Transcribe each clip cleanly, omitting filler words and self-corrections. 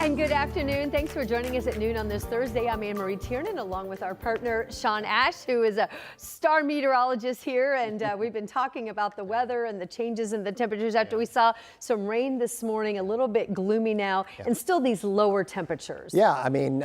And good afternoon. Thanks for joining us at noon on this Thursday. I'm Anne Marie Tiernan, along with our partner Sean Ash, who is a star meteorologist here. And we've been talking about the weather and the changes in the temperatures after we saw some rain this morning, a little bit gloomy now, and still these lower temperatures. Yeah, I mean,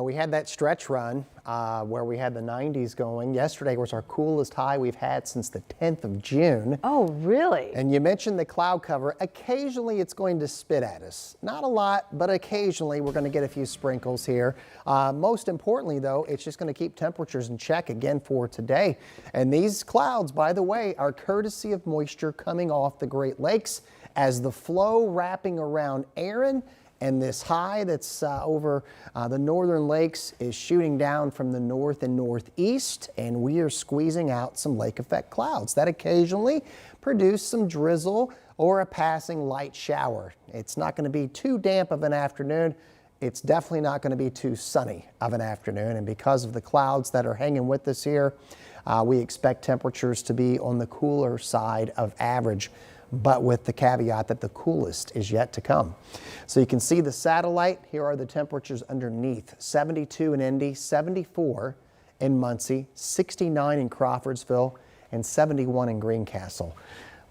we had that stretch run where we had the 90s going. Yesterday was our coolest high we've had since the 10th of June. Oh, really? And you mentioned the cloud cover. Occasionally it's going to spit at us. Not a lot, but occasionally we're going to get a few sprinkles here. Most importantly, though, it's just going to keep temperatures in check again for today. And these clouds, by the way, are courtesy of moisture coming off the Great Lakes as the flow wrapping around Aaron and this high that's over the northern lakes is shooting down from the north and northeast, and we are squeezing out some lake effect clouds that occasionally produce some drizzle or a passing light shower. It's not going to be too damp of an afternoon. It's definitely not going to be too sunny of an afternoon, and because of the clouds that are hanging with us here, we expect temperatures to be on the cooler side of average, but with the caveat that the coolest is yet to come. So you can see the satellite. Here are the temperatures underneath. 72 in Indy, 74 in Muncie, 69 in Crawfordsville, and 71 in Greencastle.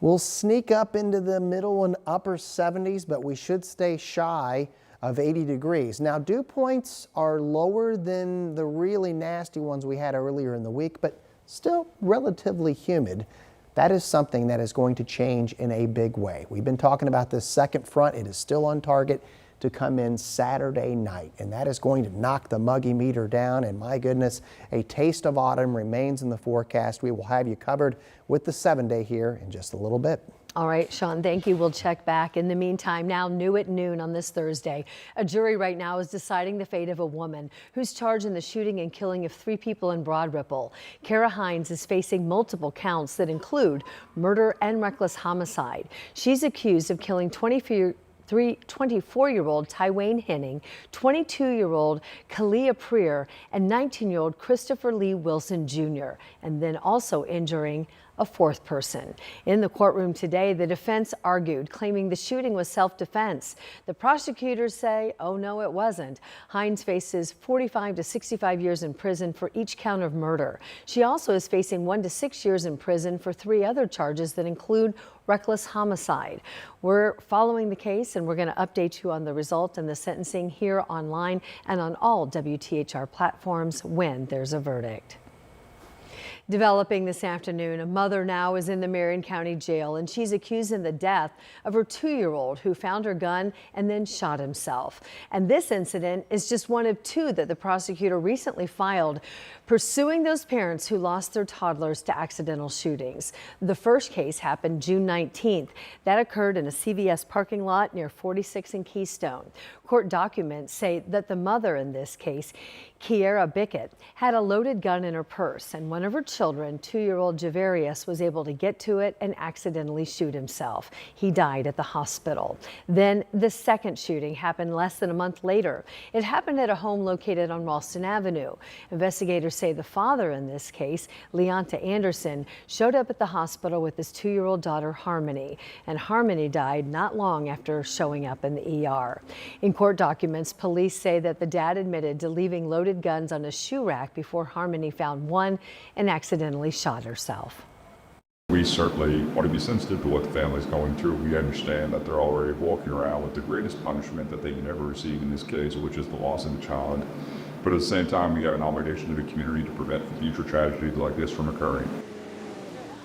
We'll sneak up into the middle and upper 70s, but we should stay shy of 80 degrees. Now, dew points are lower than the really nasty ones we had earlier in the week, but still relatively humid. That is something that is going to change in a big way. We've been talking about this second front. It is still on target to come in Saturday night, and that is going to knock the muggy meter down. And my goodness, a taste of autumn remains in the forecast. We will have you covered with the 7-day here in just a little bit. All right, Sean, thank you. We'll check back. In the meantime, now new at noon on this Thursday, a jury right now is deciding the fate of a woman who's charged in the shooting and killing of 3 people in Broadripple. Kara Hines is facing multiple counts that include murder and reckless homicide. She's accused of killing 24-year-old Tywayne Henning, 22-year-old Kalia Preer, and 19-year-old Christopher Lee Wilson Jr., and then also injuring a 4th person. In the courtroom today, the defense argued, claiming the shooting was self-defense. The prosecutors say, oh no, it wasn't. Hines faces 45 to 65 years in prison for each count of murder. She also is facing 1 to 6 years in prison for 3 other charges that include reckless homicide. We're following the case, and we're going to update you on the result and the sentencing here online and on all WTHR platforms when there's a verdict. Developing this afternoon, a mother now is in the Marion County Jail, and she's accused in the death of her 2-year-old who found her gun and then shot himself. And this incident is just one of 2 that the prosecutor recently filed, pursuing those parents who lost their toddlers to accidental shootings. The first case happened June 19th. That occurred in a CVS parking lot near 46 and Keystone. Court documents say that the mother in this case, Kiera Bickett, had a loaded gun in her purse, and one of her children, 2-year-old Javarius, was able to get to it and accidentally shoot himself. He died at the hospital. Then the second shooting happened less than a month later. It happened at a home located on Ralston Avenue. Investigators say the father in this case, Leonta Anderson, showed up at the hospital with his 2-year-old daughter, Harmony, and Harmony died not long after showing up in the ER. In court documents, police say that the dad admitted to leaving loaded guns on a shoe rack before Harmony found one and accidentally shot herself. We certainly want to be sensitive to what the family's going through. We understand that they're already walking around with the greatest punishment that they can ever receive in this case, which is the loss of a child. But at the same time, we have an obligation to the community to prevent future tragedies like this from occurring.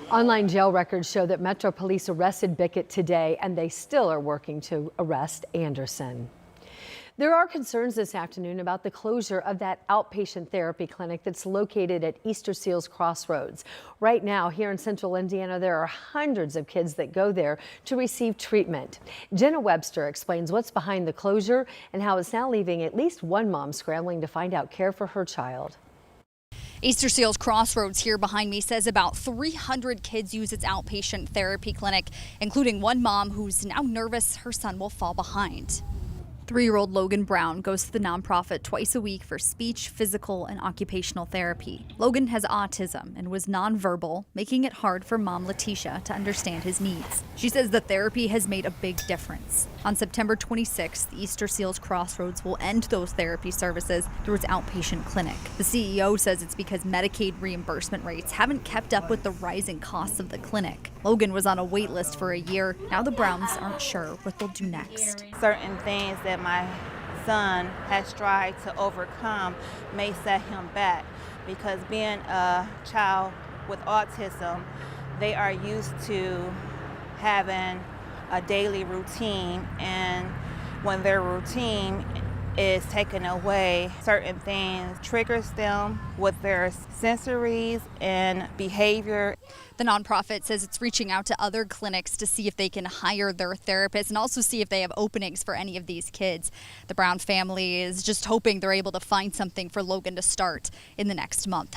Online jail records show that Metro Police arrested Bickett today, and they still are working to arrest Anderson. There are concerns this afternoon about the closure of that outpatient therapy clinic that's located at Easter Seals Crossroads. Right now, here in central Indiana, there are hundreds of kids that go there to receive treatment. Jenna Webster explains what's behind the closure and how it's now leaving at least one mom scrambling to find out care for her child. Easter Seals Crossroads here behind me says about 300 kids use its outpatient therapy clinic, including one mom who's now nervous her son will fall behind. 3-year-old Logan Brown goes to the nonprofit twice a week for speech, physical, and occupational therapy. Logan has autism and was nonverbal, making it hard for mom Letitia to understand his needs. She says the therapy has made a big difference. On September 26th, the Easter Seals Crossroads will end those therapy services through its outpatient clinic. The CEO says it's because Medicaid reimbursement rates haven't kept up with the rising costs of the clinic. Logan was on a wait list for a year. Now the Browns aren't sure what they'll do next. Certain things that my son has tried to overcome may set him back, because being a child with autism, they are used to having a daily routine, and when their routine is taken away, certain things triggers them with their sensories and behavior. The nonprofit says it's reaching out to other clinics to see if they can hire their therapists and also see if they have openings for any of these kids. The Brown family is just hoping they're able to find something for Logan to start in the next month.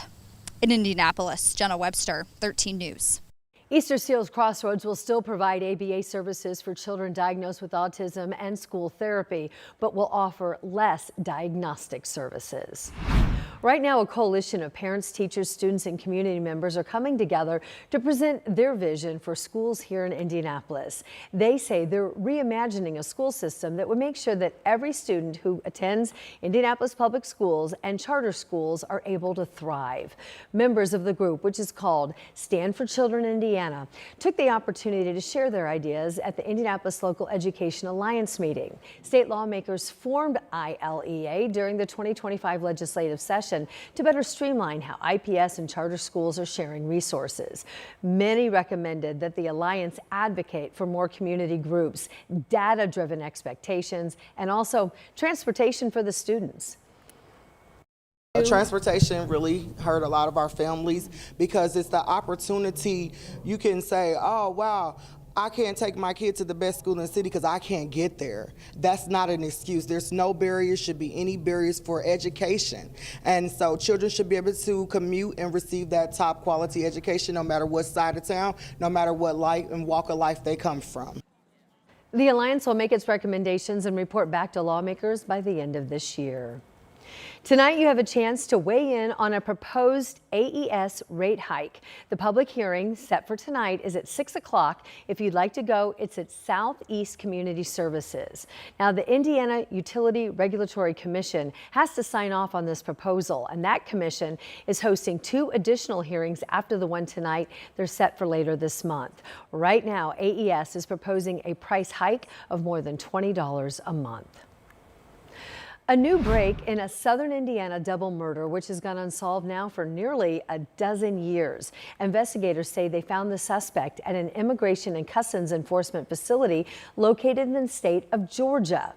In Indianapolis, Jenna Webster, 13 News. Easter Seals Crossroads will still provide ABA services for children diagnosed with autism and school therapy, but will offer less diagnostic services. Right now, a coalition of parents, teachers, students, and community members are coming together to present their vision for schools here in Indianapolis. They say they're reimagining a school system that would make sure that every student who attends Indianapolis Public Schools and charter schools are able to thrive. Members of the group, which is called Stand for Children Indiana, took the opportunity to share their ideas at the Indianapolis Local Education Alliance meeting. State lawmakers formed ILEA during the 2025 legislative session to better streamline how IPS and charter schools are sharing resources. Many recommended that the Alliance advocate for more community groups, data-driven expectations, and also transportation for the students. Transportation really hurt a lot of our families, because it's the opportunity. You can say, oh, wow, I can't take my kid to the best school in the city because I can't get there. That's not an excuse. There's no barriers, should be any barriers for education. And so children should be able to commute and receive that top quality education no matter what side of town, no matter what life and walk of life they come from. The Alliance will make its recommendations and report back to lawmakers by the end of this year. Tonight, you have a chance to weigh in on a proposed AES rate hike. The public hearing set for tonight is at 6 o'clock. If you'd like to go, it's at Southeast Community Services. Now, the Indiana Utility Regulatory Commission has to sign off on this proposal, and that commission is hosting 2 additional hearings after the one tonight. They're set for later this month. Right now, AES is proposing a price hike of more than $20 a month. A new break in a southern Indiana double murder, which has gone unsolved now for nearly a dozen years. Investigators say they found the suspect at an Immigration and Customs Enforcement facility located in the state of Georgia.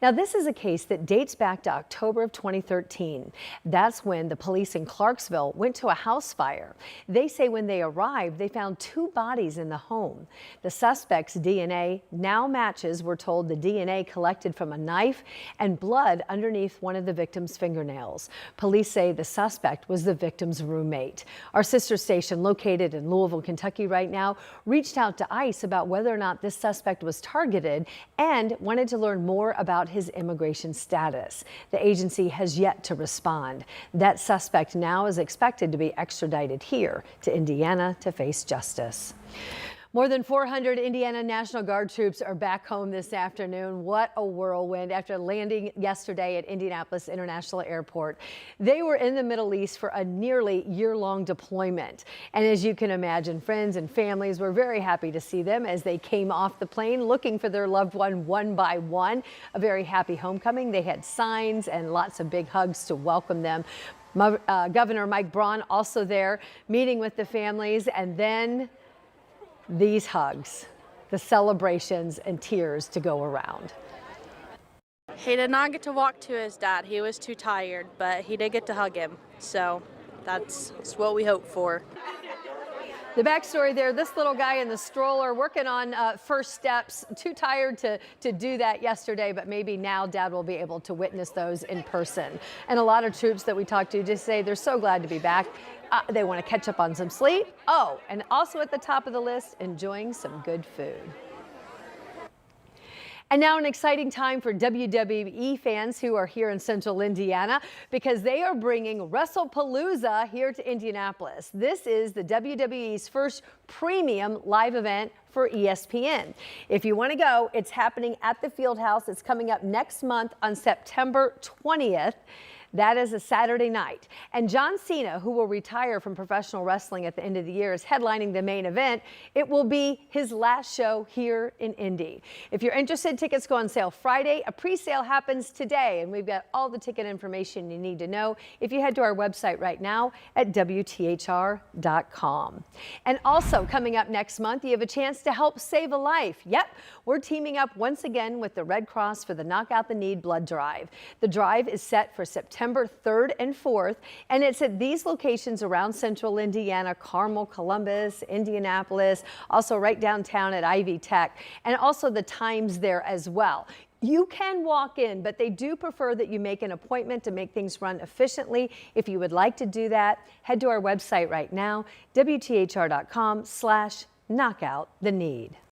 Now, this is a case that dates back to October of 2013. That's when the police in Clarksville went to a house fire. They say when they arrived, they found 2 bodies in the home. The suspect's DNA now matches, we're told, the DNA collected from a knife and blood underneath one of the victim's fingernails. Police say the suspect was the victim's roommate. Our sister station, located in Louisville, Kentucky right now, reached out to ICE about whether or not this suspect was targeted and wanted to learn more about his immigration status. The agency has yet to respond. That suspect now is expected to be extradited here to Indiana to face justice. More than 400 Indiana National Guard troops are back home this afternoon. What a whirlwind after landing yesterday at Indianapolis International Airport. They were in the Middle East for a nearly year-long deployment. And as you can imagine, friends and families were very happy to see them as they came off the plane looking for their loved one by one. A very happy homecoming. They had signs and lots of big hugs to welcome them. Governor Mike Braun also there meeting with the families, and then these hugs, the celebrations and tears to go around. He did not get to walk to his dad. He was too tired, but he did get to hug him. So that's what we hope for. The backstory there, this little guy in the stroller working on first steps, too tired to do that yesterday, but maybe now Dad will be able to witness those in person. And a lot of troops that we talked to just say they're so glad to be back. They want to catch up on some sleep. Oh, and also at the top of the list, enjoying some good food. And now an exciting time for WWE fans who are here in central Indiana because they are bringing WrestlePalooza here to Indianapolis. This is the WWE's first premium live event for ESPN. If you want to go, it's happening at the Fieldhouse. It's coming up next month on September 20th. That is a Saturday night. And John Cena, who will retire from professional wrestling at the end of the year, is headlining the main event. It will be his last show here in Indy. If you're interested, tickets go on sale Friday. A pre-sale happens today, and we've got all the ticket information you need to know if you head to our website right now at WTHR.com. And also coming up next month, you have a chance to help save a life. Yep, we're teaming up once again with the Red Cross for the Knock Out the Need blood drive. The drive is set for September 3rd and 4th, and it's at these locations around central Indiana: Carmel, Columbus, Indianapolis, also right downtown at Ivy Tech, and also the times there as well. You can walk in, but they do prefer that you make an appointment to make things run efficiently. If you would like to do that, head to our website right now, WTHR.com/knockouttheneed.